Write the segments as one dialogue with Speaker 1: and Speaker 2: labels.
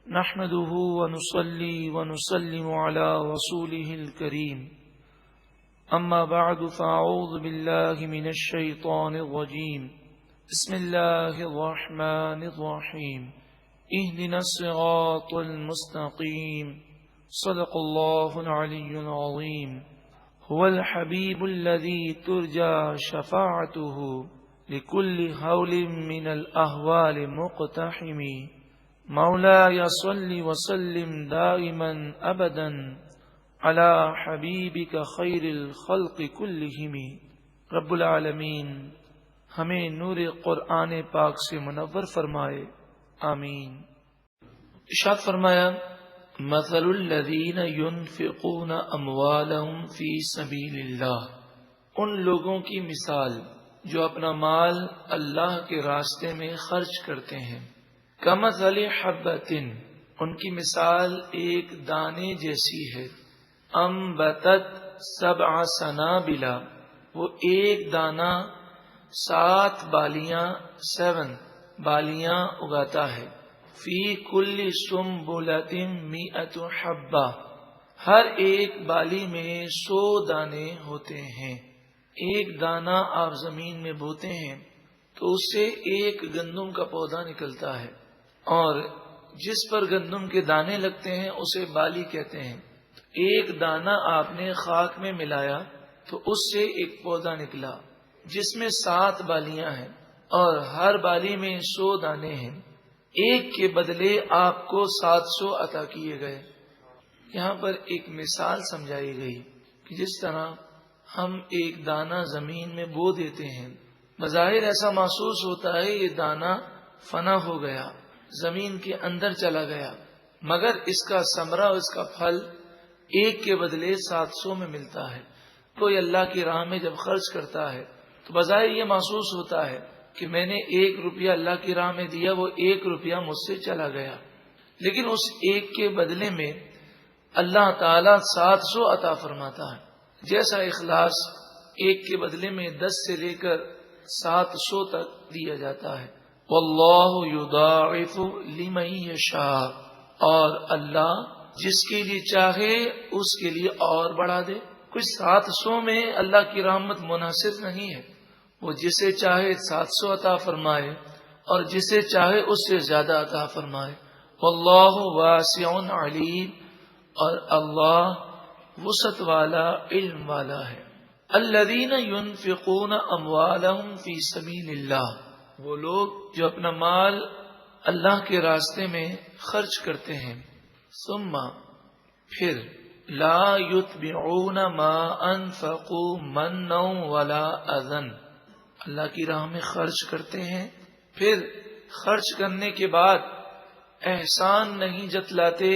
Speaker 1: نحمده ونصلي ونسلم على رسوله الكريم أما بعد فأعوذ بالله من الشيطان الرجيم بسم الله الرحمن الرحيم اهدنا الصراط المستقيم صدق الله العلي العظيم هو الحبيب الذي ترجى شفاعته لكل هول من الأهوال مقتحم مولاي صل وسلم دائما ابدا على حبیبک خیر الخلق کلہم۔ رب العالمین ہمیں نور قرآن پاک سے منور فرمائے، آمین۔ ارشاد فرمایا مثل الذین ينفقون اموالهم فی سبیل اللہ، ان لوگوں کی مثال جو اپنا مال اللہ کے راستے میں خرچ کرتے ہیں، کمثل حبۃ، ان کی مثال ایک دانے جیسی ہے، انبتت سبع سنابل، وہ ایک دانہ 7 بالیاں 7 بالیاں اگاتا ہے، فی کل سنبلۃ 100 حبہ، ہر ایک بالی میں 100 دانے ہوتے ہیں۔ ایک دانہ آپ زمین میں بوتے ہیں تو اس سے ایک گندم کا پودا نکلتا ہے، اور جس پر گندم کے دانے لگتے ہیں اسے بالی کہتے ہیں۔ ایک دانہ آپ نے خاک میں ملایا تو اس سے ایک پودا نکلا جس میں 7 بالیاں ہیں اور ہر بالی میں 100 دانے ہیں، ایک کے بدلے آپ کو 700 عطا کیے گئے۔ یہاں پر ایک مثال سمجھائی گئی کہ جس طرح ہم ایک دانہ زمین میں بو دیتے ہیں، بظاہر ایسا محسوس ہوتا ہے یہ دانہ فنا ہو گیا، زمین کے اندر چلا گیا، مگر اس کا ثمرہ، اس کا پھل ایک کے بدلے 700 میں ملتا ہے۔ کوئی اللہ کی راہ میں جب خرچ کرتا ہے تو بظاہر یہ محسوس ہوتا ہے کہ میں نے 1 روپیہ اللہ کی راہ میں دیا، وہ 1 روپیہ مجھ سے چلا گیا، لیکن اس ایک کے بدلے میں اللہ تعالی 700 عطا فرماتا ہے۔ جیسا اخلاص ایک کے بدلے میں 10 سے لے کر 700 تک دیا جاتا ہے۔ واللہ یضاعف لمن یشاء، اور اللہ جس کے لیے چاہے اس کے لیے اور بڑھا دے۔ کچھ 700 میں اللہ کی رحمت منحصر نہیں ہے، وہ جسے چاہے 700 عطا فرمائے اور جسے چاہے اس سے زیادہ عطا فرمائے۔ واللہ واسع علیم، اور اللہ وسعت والا، علم والا ہے۔ الذین ينفقون اموالهم فی سبیل اللہ، وہ لوگ جو اپنا مال اللہ کے راستے میں خرچ کرتے ہیں، ثم پھر لا یتبعون ما انفقوا منا ولا اذى، اللہ کی راہ میں خرچ کرتے ہیں، پھر خرچ کرنے کے بعد احسان نہیں جتلاتے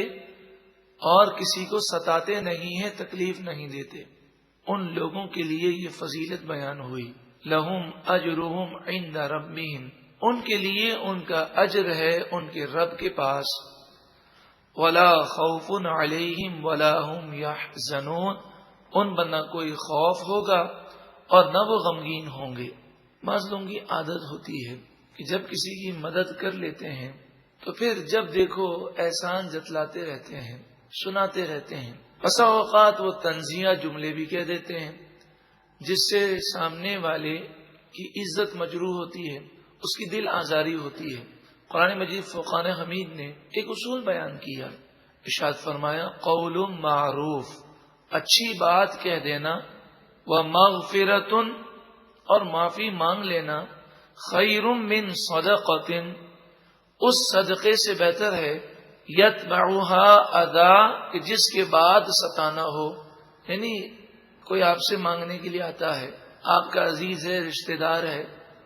Speaker 1: اور کسی کو ستاتے نہیں ہیں، تکلیف نہیں دیتے، ان لوگوں کے لیے یہ فضیلت بیان ہوئی۔ لہم اجرہم عند ربہم، ان کے لیے ان کا اجر ہے ان کے رب کے پاس۔ ولا خوف علیہم ولا ہم یحزنون، ان پر نہ کوئی خوف ہوگا اور نہ وہ غمگین ہوں گے۔ بعض لوگوں کی عادت ہوتی ہے کہ جب کسی کی مدد کر لیتے ہیں تو پھر جب دیکھو احسان جتلاتے رہتے ہیں، سناتے رہتے ہیں، بسا اوقات وہ طنزیہ جملے بھی کہہ دیتے ہیں جس سے سامنے والے کی عزت مجروح ہوتی ہے، اس کی دل آزاری ہوتی ہے۔ قرآن مجید فرقان حمید نے ایک اصول بیان کیا، ارشاد فرمایا قول معروف، اچھی بات کہہ دینا، ومغفرۃ، اور معافی مانگ لینا، خیر من صدقۃ، اس صدقے سے بہتر ہے، یتبعها اذی، کہ جس کے بعد ستانا ہو۔ یعنی کوئی آپ سے مانگنے کے لیے آتا ہے، آپ کا عزیز ہے، رشتہ دار ہے،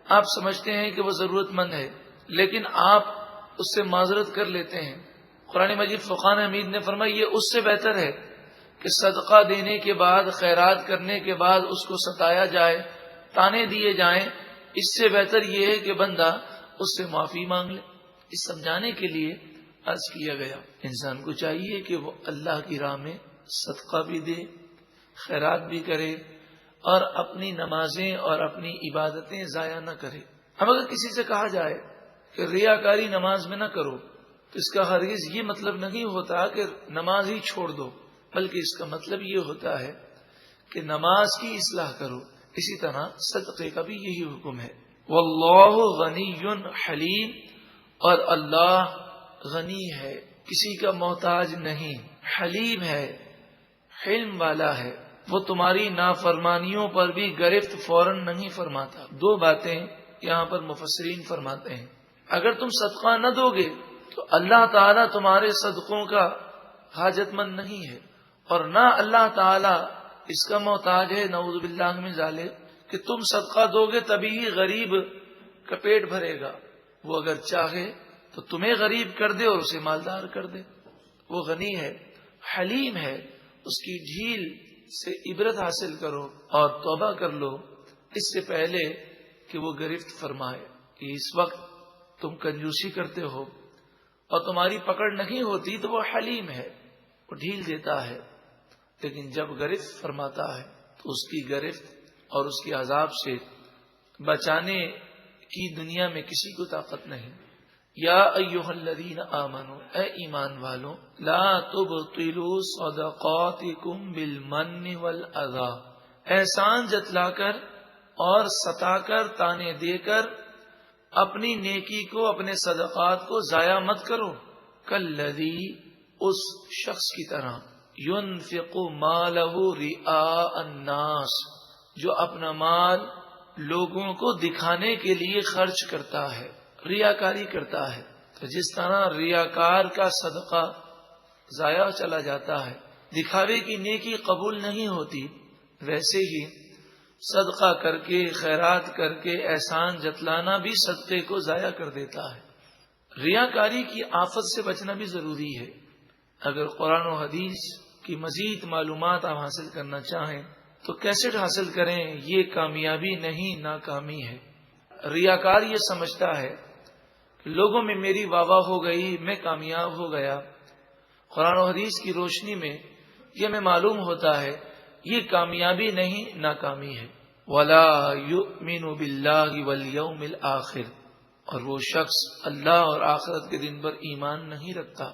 Speaker 1: آپ سمجھتے ہیں کہ وہ ضرورت مند ہے، لیکن آپ اس سے معذرت کر لیتے ہیں۔ قرآن مجید فرقان حمید نے فرمایا یہ اس سے بہتر ہے کہ صدقہ دینے کے بعد، خیرات کرنے کے بعد اس کو ستایا جائے، تانے دیے جائیں، اس سے بہتر یہ ہے کہ بندہ اس سے معافی مانگ لے۔ اس سمجھانے کے لیے عرض کیا گیا انسان کو چاہیے کہ وہ اللہ کی راہ میں صدقہ بھی دے، خیرات بھی کرے، اور اپنی نمازیں اور اپنی عبادتیں ضائع نہ کرے۔ اب اگر کسی سے کہا جائے کہ ریاکاری نماز میں نہ کرو، تو اس کا ہرگز یہ مطلب نہیں ہوتا کہ نماز ہی چھوڑ دو، بلکہ اس کا مطلب یہ ہوتا ہے کہ نماز کی اصلاح کرو۔ اسی طرح صدقے کا بھی یہی حکم ہے۔ واللہ غنی حلیم، اور اللہ غنی ہے، کسی کا محتاج نہیں، حلیم ہے، حلم والا ہے، وہ تمہاری نافرمانیوں پر بھی گرفت فوراً نہیں فرماتا۔ دو باتیں یہاں پر مفسرین فرماتے ہیں۔ اگر تم صدقہ نہ دو گے تو اللہ تعالیٰ تمہارے صدقوں کا حاجت مند نہیں ہے، اور نہ اللہ تعالیٰ اس کا محتاج ہے، نعوذ باللہ من ذالک، کہ تم صدقہ دو گے تبھی ہی غریب کا پیٹ بھرے گا۔ وہ اگر چاہے تو تمہیں غریب کر دے اور اسے مالدار کر دے۔ وہ غنی ہے، حلیم ہے، اس کی ڈھیل سے عبرت حاصل کرو اور توبہ کر لو اس سے پہلے کہ وہ گرفت فرمائے۔ کہ اس وقت تم کنجوسی کرتے ہو اور تمہاری پکڑ نہیں ہوتی تو وہ حلیم ہے، وہ ڈھیل دیتا ہے، لیکن جب گرفت فرماتا ہے تو اس کی گرفت اور اس کے عذاب سے بچانے کی دنیا میں کسی کو طاقت نہیں۔ یا ایھا الذین آمنوا، اے ایمان والو، لا تبطلوا صدقاتکم بالمن والاذی، احسان جتلا کر اور ستا کر، تانے دے کر اپنی نیکی کو، اپنے صدقات کو ضائع مت کرو۔ کالذی، اس شخص کی طرح، ينفق مالہ رئاء الناس، جو اپنا مال لوگوں کو دکھانے کے لیے خرچ کرتا ہے، ریاکاری کرتا ہے۔ تو جس طرح ریاکار کا صدقہ ضائع چلا جاتا ہے، دکھاوے کی نیکی قبول نہیں ہوتی، ویسے ہی صدقہ کر کے، خیرات کر کے احسان جتلانا بھی صدقے کو ضائع کر دیتا ہے۔ ریاکاری کی آفت سے بچنا بھی ضروری ہے۔ اگر قرآن و حدیث کی مزید معلومات آپ حاصل کرنا چاہیں تو کیسٹ حاصل کریں، یہ کامیابی نہیں ناکامی ہے۔ ریاکار یہ سمجھتا ہے کہ لوگوں میں میری واہ واہ ہو گئی، میں کامیاب ہو گیا۔ قرآن و حدیث کی روشنی میں یہ ہمیں معلوم ہوتا ہے یہ کامیابی نہیں ناکامی ہے۔ وَلَا يُؤْمِنُ بِاللَّهِ وَالْيَوْمِ الْآخِرِ، اور وہ شخص اللہ اور آخرت کے دن پر ایمان نہیں رکھتا۔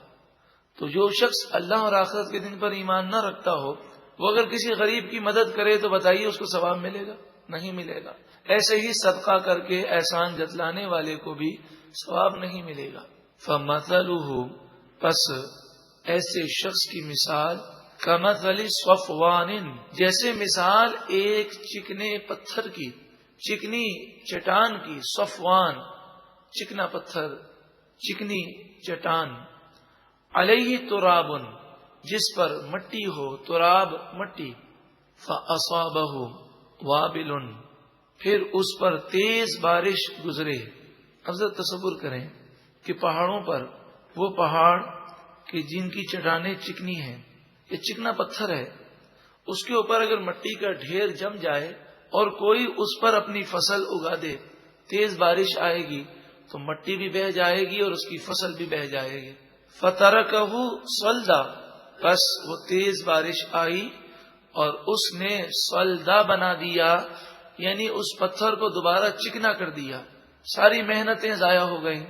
Speaker 1: تو جو شخص اللہ اور آخرت کے دن پر ایمان نہ رکھتا ہو، وہ اگر کسی غریب کی مدد کرے تو بتائیے اس کو ثواب ملے گا؟ نہیں ملے گا۔ ایسے ہی صدقہ کر کے احسان جتلانے والے کو بھی ثواب نہیں ملے گا۔ فَمَثَلُهُ، پس ایسے شخص کی مثال، کمثل صفوان، جیسے مثال ایک چکنے پتھر کی، چکنی چٹان کی، صفوان چکنا پتھر، چکنی چٹان، علیہ تراب، جس پر مٹی ہو، تراب مٹی، فاصابہ وابل، پھر اس پر تیز بارش گزرے۔ اب ذرا تصور کریں کہ پہاڑوں پر، وہ پہاڑ کہ جن کی چٹانیں چکنی ہیں، یہ چکنا پتھر ہے، اس کے اوپر اگر مٹی کا ڈھیر جم جائے اور کوئی اس پر اپنی فصل اگا دے، تیز بارش آئے گی تو مٹی بھی بہہ جائے گی اور اس کی فصل بھی بہہ جائے گی۔ فَتَرَكَهُ صَلْدًا، بس وہ تیز بارش آئی اور اس نے صلدا بنا دیا، یعنی اس پتھر کو دوبارہ چکنا کر دیا، ساری محنتیں ضائع ہو گئیں۔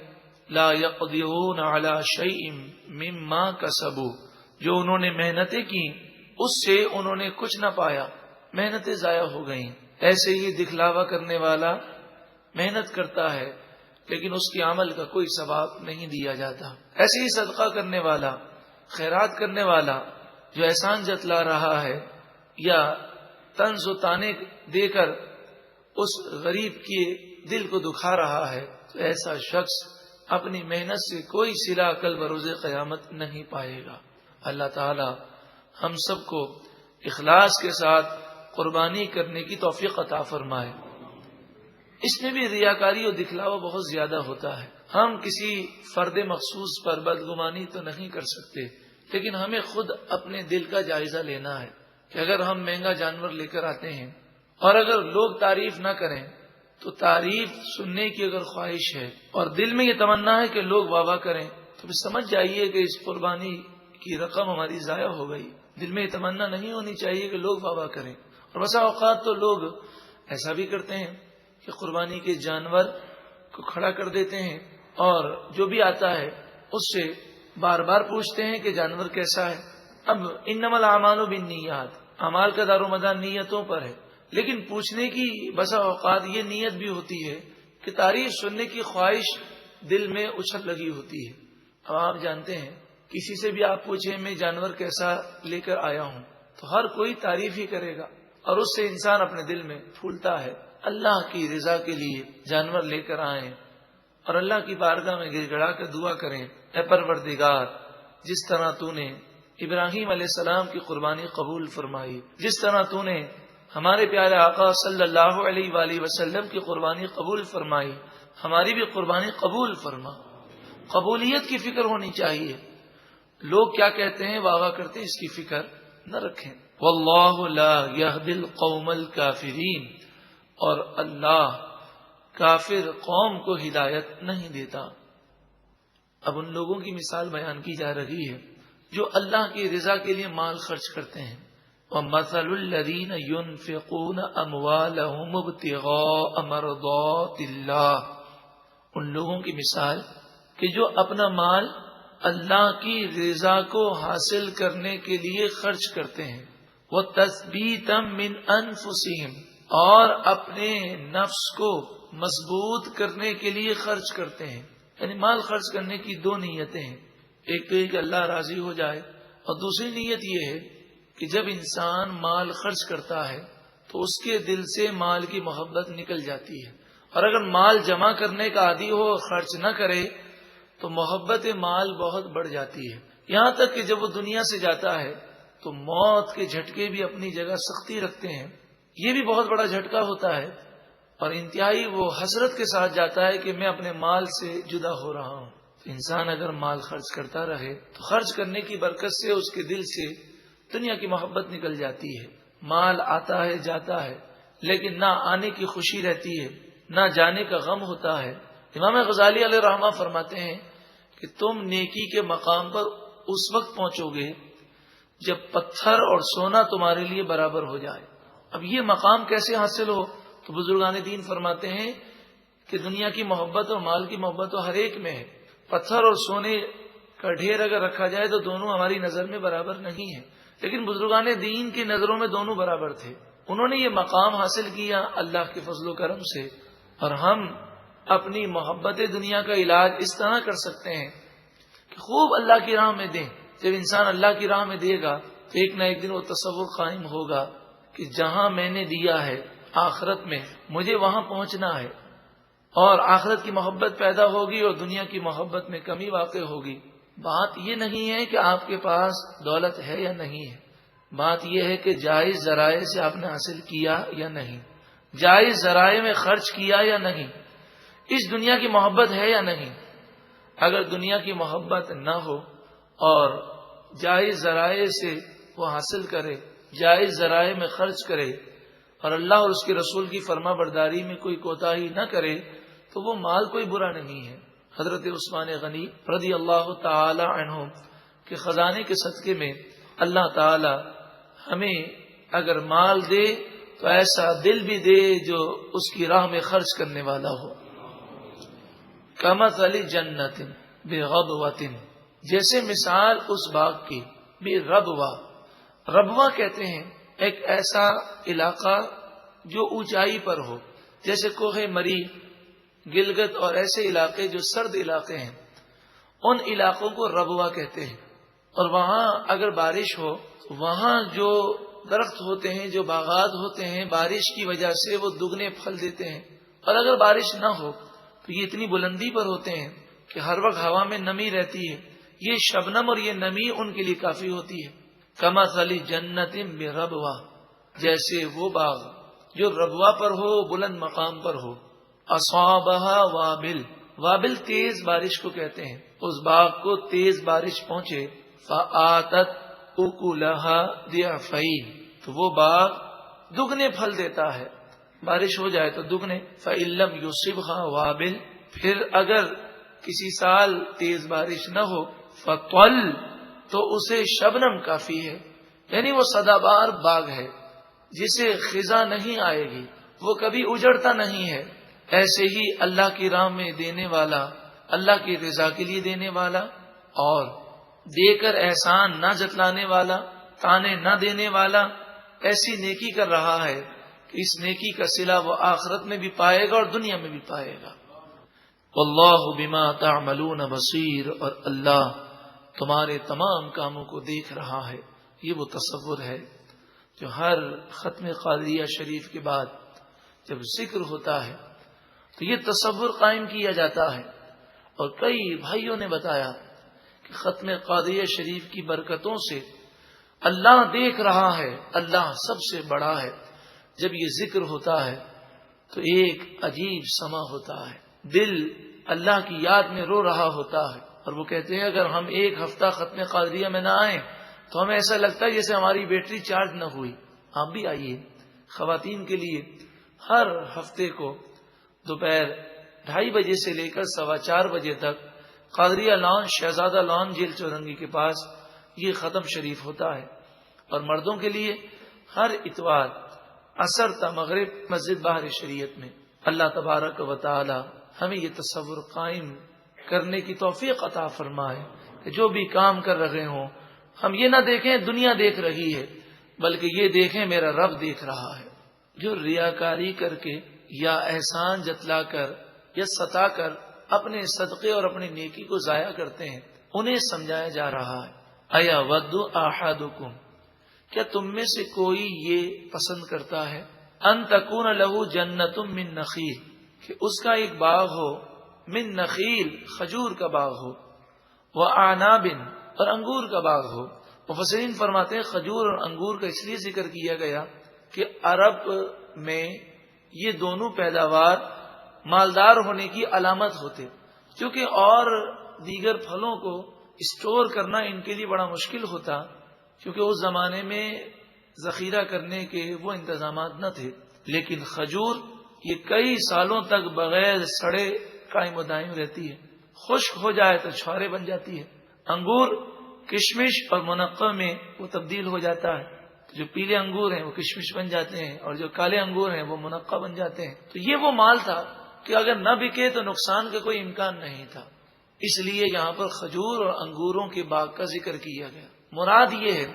Speaker 1: لا يقدرون على شيء مما كسبوا، جو انہوں نے محنتیں کی اس سے انہوں نے کچھ نہ پایا، محنتیں ضائع ہو گئیں۔ ایسے ہی دکھلاوا کرنے والا محنت کرتا ہے لیکن اس کے عمل کا کوئی ثواب نہیں دیا جاتا۔ ایسے ہی صدقہ کرنے والا، خیرات کرنے والا جو احسان جتلا رہا ہے یا طنز و طعنے دے کر اس غریب کے دل کو دکھا رہا ہے، تو ایسا شخص اپنی محنت سے کوئی صلہ کل بروز قیامت نہیں پائے گا۔ اللہ تعالی ہم سب کو اخلاص کے ساتھ قربانی کرنے کی توفیق عطا فرمائے۔ اس میں بھی ریاکاری اور دکھلاوا بہت زیادہ ہوتا ہے۔ ہم کسی فرد مخصوص پر بدگمانی تو نہیں کر سکتے، لیکن ہمیں خود اپنے دل کا جائزہ لینا ہے کہ اگر ہم مہنگا جانور لے کر آتے ہیں اور اگر لوگ تعریف نہ کریں تو تعریف سننے کی اگر خواہش ہے اور دل میں یہ تمنا ہے کہ لوگ واہ واہ کریں تو پھر سمجھ جائیے کہ اس قربانی کی رقم ہماری ضائع ہو گئی۔ دل میں یہ تمنا نہیں ہونی چاہیے کہ لوگ واہ واہ کریں۔ اور بسا اوقات تو لوگ ایسا بھی کرتے ہیں کہ قربانی کے جانور کو کھڑا کر دیتے ہیں اور جو بھی آتا ہے اس سے بار بار پوچھتے ہیں کہ جانور کیسا ہے. اب انما الاعمال بالنیات، اعمال کا دار و مدار نیتوں پر ہے، لیکن پوچھنے کی بسا اوقات یہ نیت بھی ہوتی ہے کہ تعریف سننے کی خواہش دل میں اچھل لگی ہوتی ہے. اب آپ جانتے ہیں کسی سے بھی آپ پوچھیں میں جانور کیسا لے کر آیا ہوں تو ہر کوئی تعریف ہی کرے گا، اور اس سے انسان اپنے دل میں پھولتا ہے. اللہ کی رضا کے لیے جانور لے کر آئیں اور اللہ کی بارگاہ میں گر گڑا کر دعا کریں، اے پروردگار جس طرح تو نے ابراہیم علیہ السلام کی قربانی قبول فرمائی، جس طرح تو نے ہمارے پیارے آقا صلی اللہ علیہ وآلہ وسلم کی قربانی قبول فرمائی، ہماری بھی قربانی قبول فرما. قبولیت کی فکر ہونی چاہیے. لوگ کیا کہتے ہیں واہ کرتے ہیں، اس کی فکر نہ رکھیں. واللہ لا یہدی القوم الکافرین، اور اللہ کافر قوم کو ہدایت نہیں دیتا. اب ان لوگوں کی مثال بیان کی جا رہی ہے جو اللہ کی رضا کے لیے مال خرچ کرتے ہیں. وَمَثَلُ الَّذِينَ يُنْفِقُونَ أَمْوَالَهُمُ ابْتِغَاءَ مَرْضَاتِ اللَّهِ، ان لوگوں کی مثال کہ جو اپنا مال اللہ کی رضا کو حاصل کرنے کے لیے خرچ کرتے ہیں. وَتَثْبِيتًا مِّنْ أَنفُسِهِمْ، اور اپنے نفس کو مضبوط کرنے کے لیے خرچ کرتے ہیں. یعنی مال خرچ کرنے کی دو نیتیں ہیں، ایک تو یہ کہ اللہ راضی ہو جائے، اور دوسری نیت یہ ہے کہ جب انسان مال خرچ کرتا ہے تو اس کے دل سے مال کی محبت نکل جاتی ہے. اور اگر مال جمع کرنے کا عادی ہو اور خرچ نہ کرے تو محبت مال بہت بڑھ جاتی ہے، یہاں تک کہ جب وہ دنیا سے جاتا ہے تو موت کے جھٹکے بھی اپنی جگہ سختی رکھتے ہیں. یہ بھی بہت بڑا جھٹکا ہوتا ہے، اور انتہائی وہ حسرت کے ساتھ جاتا ہے کہ میں اپنے مال سے جدا ہو رہا ہوں. انسان اگر مال خرچ کرتا رہے تو خرچ کرنے کی برکت سے اس کے دل سے دنیا کی محبت نکل جاتی ہے. مال آتا ہے جاتا ہے، لیکن نہ آنے کی خوشی رہتی ہے نہ جانے کا غم ہوتا ہے. امام غزالی علیہ رحمہ فرماتے ہیں کہ تم نیکی کے مقام پر اس وقت پہنچو گے جب پتھر اور سونا تمہارے لیے برابر ہو جائے. اب یہ مقام کیسے حاصل ہو؟ تو بزرگان دین فرماتے ہیں کہ دنیا کی محبت اور مال کی محبت تو ہر ایک میں ہے. پتھر اور سونے کا ڈھیر اگر رکھا جائے تو دونوں ہماری نظر میں برابر نہیں ہے، لیکن بزرگان دین کی نظروں میں دونوں برابر تھے. انہوں نے یہ مقام حاصل کیا اللہ کے فضل و کرم سے، اور ہم اپنی محبت دنیا کا علاج اس طرح کر سکتے ہیں کہ خوب اللہ کی راہ میں دیں. جب انسان اللہ کی راہ میں دے گا تو ایک نہ ایک دن وہ تصور قائم ہوگا کہ جہاں میں نے دیا ہے آخرت میں مجھے وہاں پہنچنا ہے، اور آخرت کی محبت پیدا ہوگی اور دنیا کی محبت میں کمی واقع ہوگی. بات یہ نہیں ہے کہ آپ کے پاس دولت ہے یا نہیں ہے، بات یہ ہے کہ جائز ذرائع سے آپ نے حاصل کیا یا نہیں، جائز ذرائع میں خرچ کیا یا نہیں، اس دنیا کی محبت ہے یا نہیں. اگر دنیا کی محبت نہ ہو اور جائز ذرائع سے وہ حاصل کرے، جائز ذرائع میں خرچ کرے اور اللہ اور اس کے رسول کی فرما برداری میں کوئی کوتاہی نہ کرے تو وہ مال کوئی برا نہیں ہے. حضرت عثمان غنی رضی اللہ تعالی عنہ کے خزانے کے صدقے میں اللہ تعالی ہمیں اگر مال دے تو ایسا دل بھی دے جو اس کی راہ میں خرچ کرنے والا ہو. کمثل جنت بغبوۃ، جیسے مثال اس باغ کی بربوہ، ربوہ کہتے ہیں ایک ایسا علاقہ جو اونچائی پر ہو، جیسے کوہ مری، گلگت اور ایسے علاقے جو سرد علاقے ہیں، ان علاقوں کو ربوہ کہتے ہیں. اور وہاں اگر بارش ہو وہاں جو درخت ہوتے ہیں، جو باغات ہوتے ہیں، بارش کی وجہ سے وہ دگنے پھل دیتے ہیں. اور اگر بارش نہ ہو تو یہ اتنی بلندی پر ہوتے ہیں کہ ہر وقت ہوا میں نمی رہتی ہے. یہ شبنم اور یہ نمی ان کے لیے کافی ہوتی ہے. کمثل جنت بربوہ، جیسے وہ باغ جو ربوہ پر ہو، بلند مقام پر ہو. اصابہا وابل، وابل تیز بارش کو کہتے ہیں. اس باغ کو تیز بارش پہنچے، فآتت اکلہا ضعفین، تو وہ باغ دگنے پھل دیتا ہے. بارش ہو جائے تو دگنے. فإن لم یصبھا وابل، پھر اگر کسی سال تیز بارش نہ ہو، فطل، تو اسے شبنم کافی ہے. یعنی وہ سدا بار باغ ہے جسے خزاں نہیں آئے گی، وہ کبھی اجڑتا نہیں ہے. ایسے ہی اللہ کی راہ میں دینے والا، اللہ کی رضا کے لیے دینے والا اور دے کر احسان نہ جتلانے والا، تانے نہ دینے والا ایسی نیکی کر رہا ہے کہ اس نیکی کا صلہ وہ آخرت میں بھی پائے گا اور دنیا میں بھی پائے گا۔ واللہ بما تعملون بصیر، اور اللہ تمہارے تمام کاموں کو دیکھ رہا ہے۔ یہ وہ تصور ہے جو ہر ختم قادریہ شریف کے بعد جب ذکر ہوتا ہے تو یہ تصور قائم کیا جاتا ہے، اور کئی بھائیوں نے بتایا کہ ختم قادریہ شریف کی برکتوں سے اللہ دیکھ رہا ہے، اللہ سب سے بڑا ہے۔ جب یہ ذکر ہوتا ہے تو ایک عجیب سما ہوتا ہے، دل اللہ کی یاد میں رو رہا ہوتا ہے، اور وہ کہتے ہیں اگر ہم ایک ہفتہ ختم قادریہ میں نہ آئیں تو ہمیں ایسا لگتا ہے جیسے ہماری بیٹری چارج نہ ہوئی۔ آپ بھی آئیے، خواتین کے لیے ہر ہفتے کو دوپہر 2:30 بجے سے لے کر 4:15 بجے تک قادریہ لان، شہزادہ لان، جیل چورنگی کے پاس یہ ختم شریف ہوتا ہے، اور مردوں کے لیے ہر اتوار عصر تا مغرب مسجد بہار شریعت میں۔ اللہ تبارک و تعالی ہمیں یہ تصور قائم کرنے کی توفیق عطا فرمائے کہ جو بھی کام کر رہے ہوں ہم یہ نہ دیکھیں دنیا دیکھ رہی ہے، بلکہ یہ دیکھیں میرا رب دیکھ رہا ہے۔ جو ریاکاری کر کے یا احسان جتلا کر یا ستا کر اپنے صدقے اور اپنی نیکی کو ضائع کرتے ہیں، انہیں سمجھایا جا رہا ہے ایا ود احدکم، کیا تم میں سے کوئی یہ پسند کرتا ہے ان تکون لہ جنت من نخیل، کہ اس کا ایک باغ ہو، من نخیل کھجور کا باغ ہو، واعناب اور انگور کا باغ ہو۔ مفسرین فرماتے ہیں کھجور اور انگور کا اس لیے ذکر کیا گیا کہ عرب میں یہ دونوں پیداوار مالدار ہونے کی علامت ہوتے، کیونکہ اور دیگر پھلوں کو اسٹور کرنا ان کے لیے بڑا مشکل ہوتا، کیونکہ اس زمانے میں ذخیرہ کرنے کے وہ انتظامات نہ تھے۔ لیکن کھجور یہ کئی سالوں تک بغیر سڑے قائم و دائم رہتی ہے، خشک ہو جائے تو چھوارے بن جاتی ہے۔ انگور کشمش اور منقع میں وہ تبدیل ہو جاتا ہے، جو پیلے انگور ہیں وہ کشمش بن جاتے ہیں، اور جو کالے انگور ہیں وہ منقع بن جاتے ہیں۔ تو یہ وہ مال تھا کہ اگر نہ بکے تو نقصان کا کوئی امکان نہیں تھا، اس لیے یہاں پر کھجور اور انگوروں کے باغ کا ذکر کیا گیا۔ مراد یہ ہے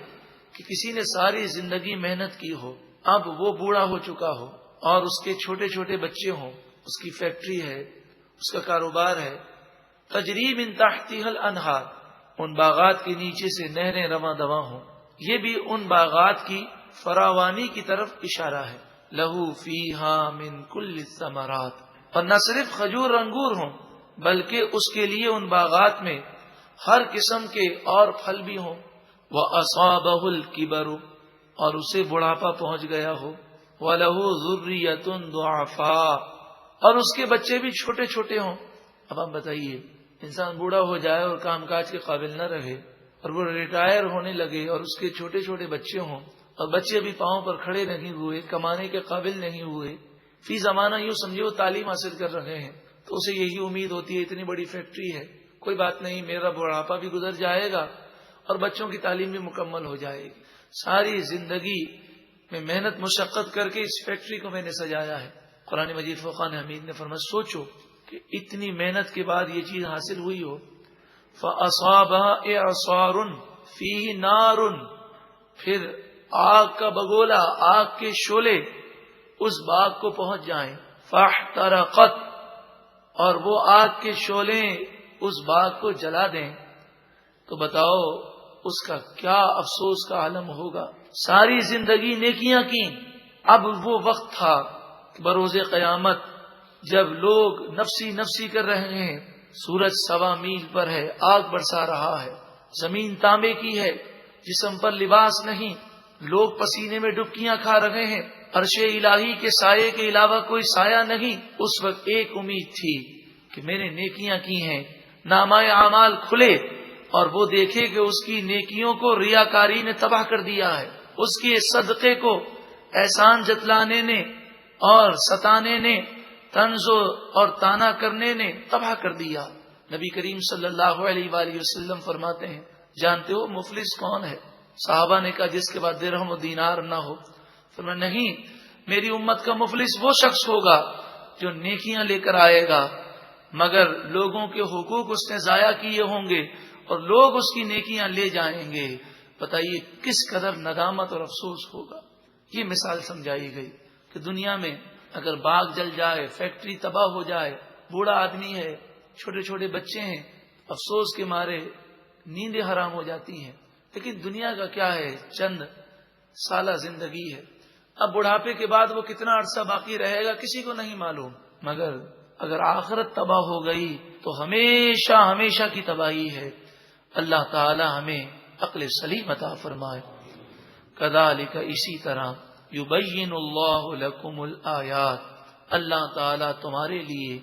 Speaker 1: کہ کسی نے ساری زندگی محنت کی ہو، اب وہ بوڑھا ہو چکا ہو اور اس کے چھوٹے چھوٹے بچے ہوں، اس کی فیکٹری ہے، اس کا کاروبار ہے، تجری من تحتها الانہار، ان باغات کے نیچے سے نہریں رواں دواں ہوں، یہ بھی ان باغات کی فراوانی کی طرف اشارہ ہے۔ لہو فیہا من کل الثمرات، اور نہ صرف کھجور انگور ہوں بلکہ اس کے لیے ان باغات میں ہر قسم کے اور پھل بھی ہوں۔ وَأَصَابَهُ الْكِبَرُ، اور اسے بڑھاپا پہنچ گیا ہو، وَلَهُ ذُرِّيَّةٌ ضُعَفَاء، اور اس کے بچے بھی چھوٹے چھوٹے ہوں۔ اب آپ بتائیے، انسان بوڑھا ہو جائے اور کام کاج کے قابل نہ رہے اور وہ ریٹائر ہونے لگے اور اس کے چھوٹے چھوٹے بچے ہوں، اور بچے بھی پاؤں پر کھڑے نہیں ہوئے، کمانے کے قابل نہیں ہوئے، فی زمانہ یوں سمجھے وہ تعلیم حاصل کر رہے ہیں، تو اسے یہی امید ہوتی ہے اتنی بڑی فیکٹری ہے، کوئی بات نہیں، میرا بڑھاپا بھی گزر جائے گا اور بچوں کی تعلیم بھی مکمل ہو جائے گی۔ ساری زندگی میں محنت مشقت کر کے اس فیکٹری کو میں نے سجایا ہے۔ قرآن مجید فرقان حمید نے فرمایا سوچو کہ اتنی محنت کے بعد یہ چیز حاصل ہوئی ہو۔ فَأَصَابَهَا إِعْصَارٌ فِيهِ نَارٌ، پھر آگ کا بگولا، آگ کے شعلے اس باغ کو پہنچ جائیں، فَاحْتَرَقَتْ، اور وہ آگ کے شعلے اس باغ کو جلا دیں، تو بتاؤ اس کا کیا افسوس کا عالم ہوگا۔ ساری زندگی نیکیاں کی، اب وہ وقت تھا بروز قیامت جب لوگ نفسی نفسی کر رہے ہیں، سورج 1.25 میل پر ہے، آگ برسا رہا ہے، زمین تانبے کی ہے، جسم پر لباس نہیں، لوگ پسینے میں ڈبکیاں کھا رہے ہیں، عرش الہی کے سائے کے علاوہ کوئی سایہ نہیں۔ اس وقت ایک امید تھی کہ میں نے نیکیاں کی ہیں، نامہ اعمال کھلے اور وہ دیکھے کہ اس کی نیکیوں کو ریاکاری نے تباہ کر دیا ہے، اس کے صدقے کو احسان جتلانے نے اور ستانے نے، طنز اور تانا کرنے نے تباہ کر دیا۔ نبی کریم صلی اللہ علیہ وآلہ وسلم فرماتے ہیں جانتے ہو مفلس کون ہے؟ صحابہ نے کہا جس کے بعد درہم و دینار نہ ہو۔ فرمایا نہیں، میری امت کا مفلس وہ شخص ہوگا جو نیکیاں لے کر آئے گا مگر لوگوں کے حقوق اس نے ضائع کیے ہوں گے اور لوگ اس کی نیکیاں لے جائیں گے، بتائیے کس قدر ندامت اور افسوس ہوگا۔ یہ مثال سمجھائی گئی کہ دنیا میں اگر باغ جل جائے، فیکٹری تباہ ہو جائے، بوڑھا آدمی ہے، چھوٹے چھوٹے بچے ہیں، افسوس کے مارے نیندیں حرام ہو جاتی ہیں، لیکن دنیا کا کیا ہے، چند سالہ زندگی ہے۔ اب بڑھاپے کے بعد وہ کتنا عرصہ باقی رہے گا کسی کو نہیں معلوم، مگر اگر آخرت تباہ ہو گئی تو ہمیشہ ہمیشہ کی تباہی ہے۔ اللہ تعالی ہمیں عقل سلیم عطا فرمائے۔ کذالک، اسی طرح، یبین اللہ لکم الآیات، اللہ تعالی تمہارے لیے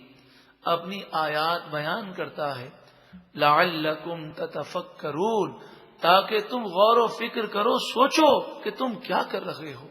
Speaker 1: اپنی آیات بیان کرتا ہے، لعلکم تتفکرون، تاکہ تم غور و فکر کرو، سوچو کہ تم کیا کر رہے ہو۔